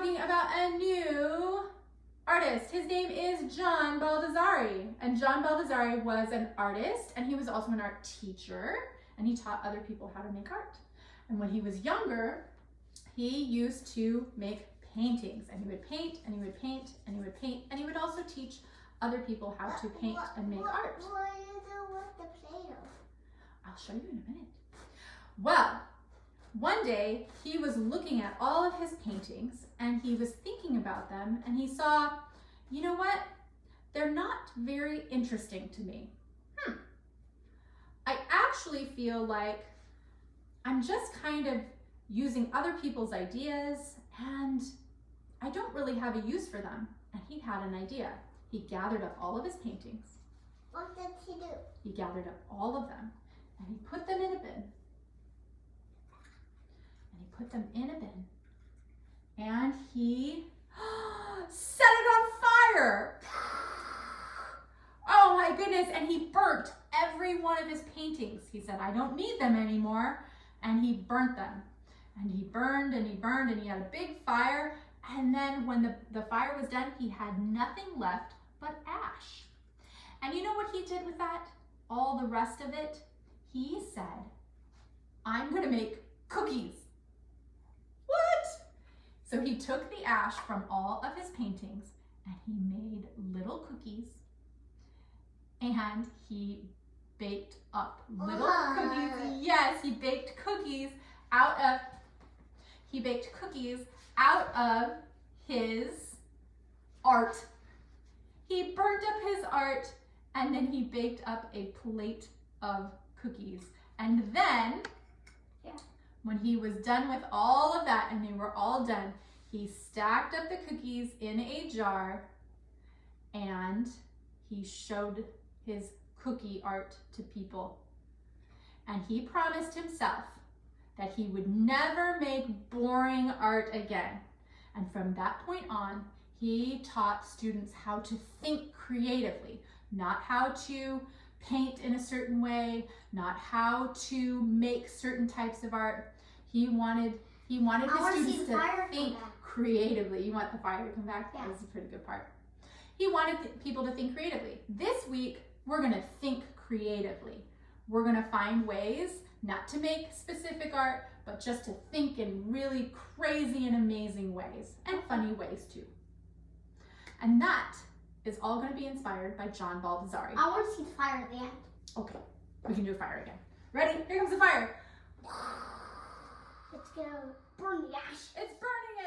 talking about a new artist. His name is John Baldessari. And John Baldessari was an artist, and he was also an art teacher, and he taught other people how to make art. And when he was younger, he used to make paintings, and he would paint, and he would paint, and he would paint, and he would also teach other people how to paint and make art. What do you do with the Play-Doh? I'll show you in a minute. Well, one day he was looking at all of his paintings and he was thinking about them, and he saw, you know what? They're not very interesting to me. I actually feel like I'm just kind of using other people's ideas and I don't really have a use for them. And he had an idea. He gathered up all of his paintings. What did he do? He gathered up all of them and he put them in a bin. And he put them in a bin. And he set it on fire. Oh my goodness. And he burnt every one of his paintings. He said, I don't need them anymore. And he burnt them. And he burned and he burned and he had a big fire. And then when the fire was done, he had nothing left but ash. And you know what he did with that? All the rest of it? He said, I'm going to make cookies. What? So he took the ash from all of his paintings and he made little cookies. And he baked up little cookies. Yes, he baked cookies out of his art. He burnt up his art and then he baked up a plate of cookies. And then, when he was done with all of that and they were all done, he stacked up the cookies in a jar and he showed his cookie art to people. And he promised himself that he would never make boring art again. And from that point on, he taught students how to think creatively, not how to paint in a certain way, not how to make certain types of art. He wanted his students to think creatively. You want the fire to come back? Yeah. That was a pretty good part. He wanted people to think creatively. This week, we're going to think creatively. We're going to find ways not to make specific art, but just to think in really crazy and amazing ways, and funny ways too. And that is all going to be inspired by John Baldessari. I want to see the fire at the end. Okay, we can do a fire again. Ready? Here comes the fire. It's going to burn the ash. It's burning it.